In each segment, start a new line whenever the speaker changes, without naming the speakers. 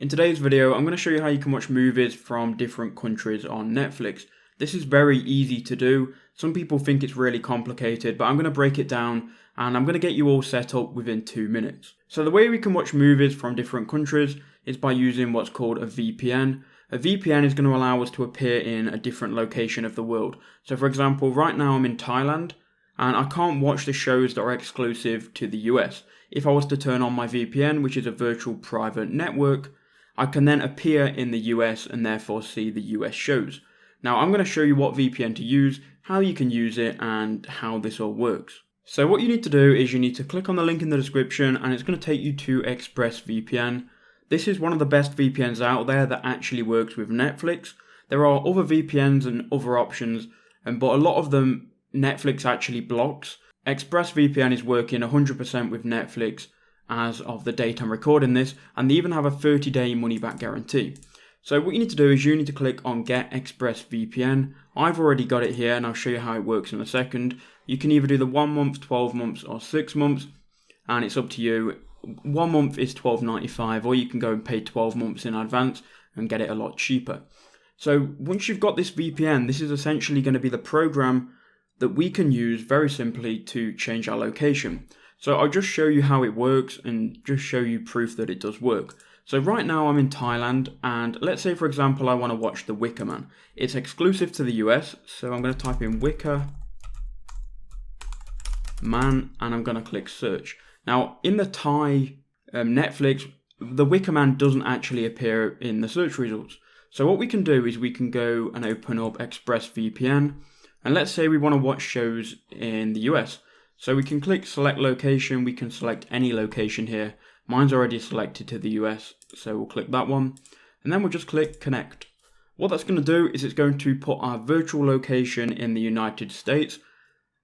In today's video, I'm going to show you how you can watch movies from different countries on Netflix. This is very easy to do. Some people think it's really complicated, but I'm going to break it down and I'm going to get you all set up within 2 minutes. So the way we can watch movies from different countries is by using what's called a VPN. A VPN is going to allow us to appear in a different location of the world. So for example, right now I'm in Thailand and I can't watch the shows that are exclusive to the US. If I was to turn on my VPN, which is a virtual private network, I can then appear in the US and therefore see the US shows. Now I'm going to show you what VPN to use, how you can use it, and how this all works. So what you need to do is you need to click on the link in the description and it's going to take you to ExpressVPN. This is one of the best VPNs out there that actually works with Netflix. There are other VPNs and other options, but a lot of them Netflix actually blocks. ExpressVPN is working 100% with Netflix as of the date I'm recording this, and they even have a 30-day money-back guarantee. So what you need to do is you need to click on Get ExpressVPN. I've already got it here and I'll show you how it works in a second. You can either do the 1 month, 12 months or 6 months, and it's up to you. 1 month is $12.95, or you can go and pay 12 months in advance and get it a lot cheaper. So once you've got this VPN, this is essentially going to be the program that we can use very simply to change our location. So I'll just show you how it works and just show you proof that it does work. So right now I'm in Thailand, and let's say for example I want to watch The Wicker Man. It's exclusive to the US, so I'm going to type in Wicker Man and I'm going to click search. Now in the Thai Netflix, The Wicker Man doesn't actually appear in the search results. So what we can do is we can go and open up ExpressVPN, and let's say we want to watch shows in the US. So we can click select location, we can select any location here. Mine's already selected to the US, so we'll click that one. And then we'll just click connect. What that's going to do is it's going to put our virtual location in the United States.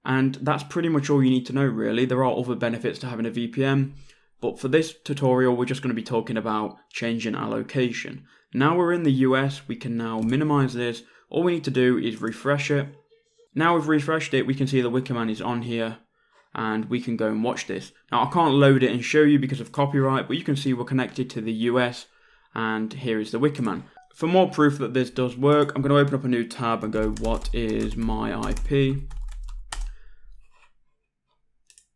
And that's pretty much all you need to know really. There are other benefits to having a VPN, but for this tutorial we're just going to be talking about changing our location. Now we're in the US, we can now minimize this. All we need to do is refresh it. Now we've refreshed it, we can see the Wicker Man is on here, and we can go and watch this. Now I can't load it and show you because of copyright, but you can see we're connected to the US, and here is the Wicker Man. For more proof that this does work, I'm going to open up a new tab and go, what is my IP?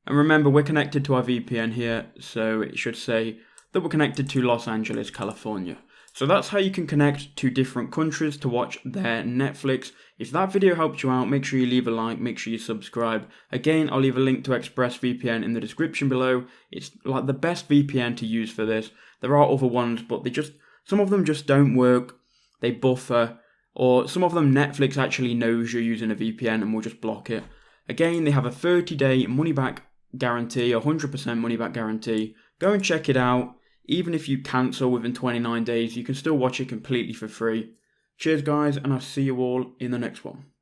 And remember, we're connected to our VPN here, so it should say that we're connected to Los Angeles, California. So that's how you can connect to different countries to watch their Netflix. If that video helped you out, make sure you leave a like, make sure you subscribe. Again, I'll leave a link to ExpressVPN in the description below. It's like the best VPN to use for this. There are other ones, but some of them just don't work. They buffer, or some of them Netflix actually knows you're using a VPN and will just block it. Again, they have a 30-day money-back guarantee, 100% money-back guarantee. Go and check it out. Even if you cancel within 29 days, you can still watch it completely for free. Cheers guys, and I'll see you all in the next one.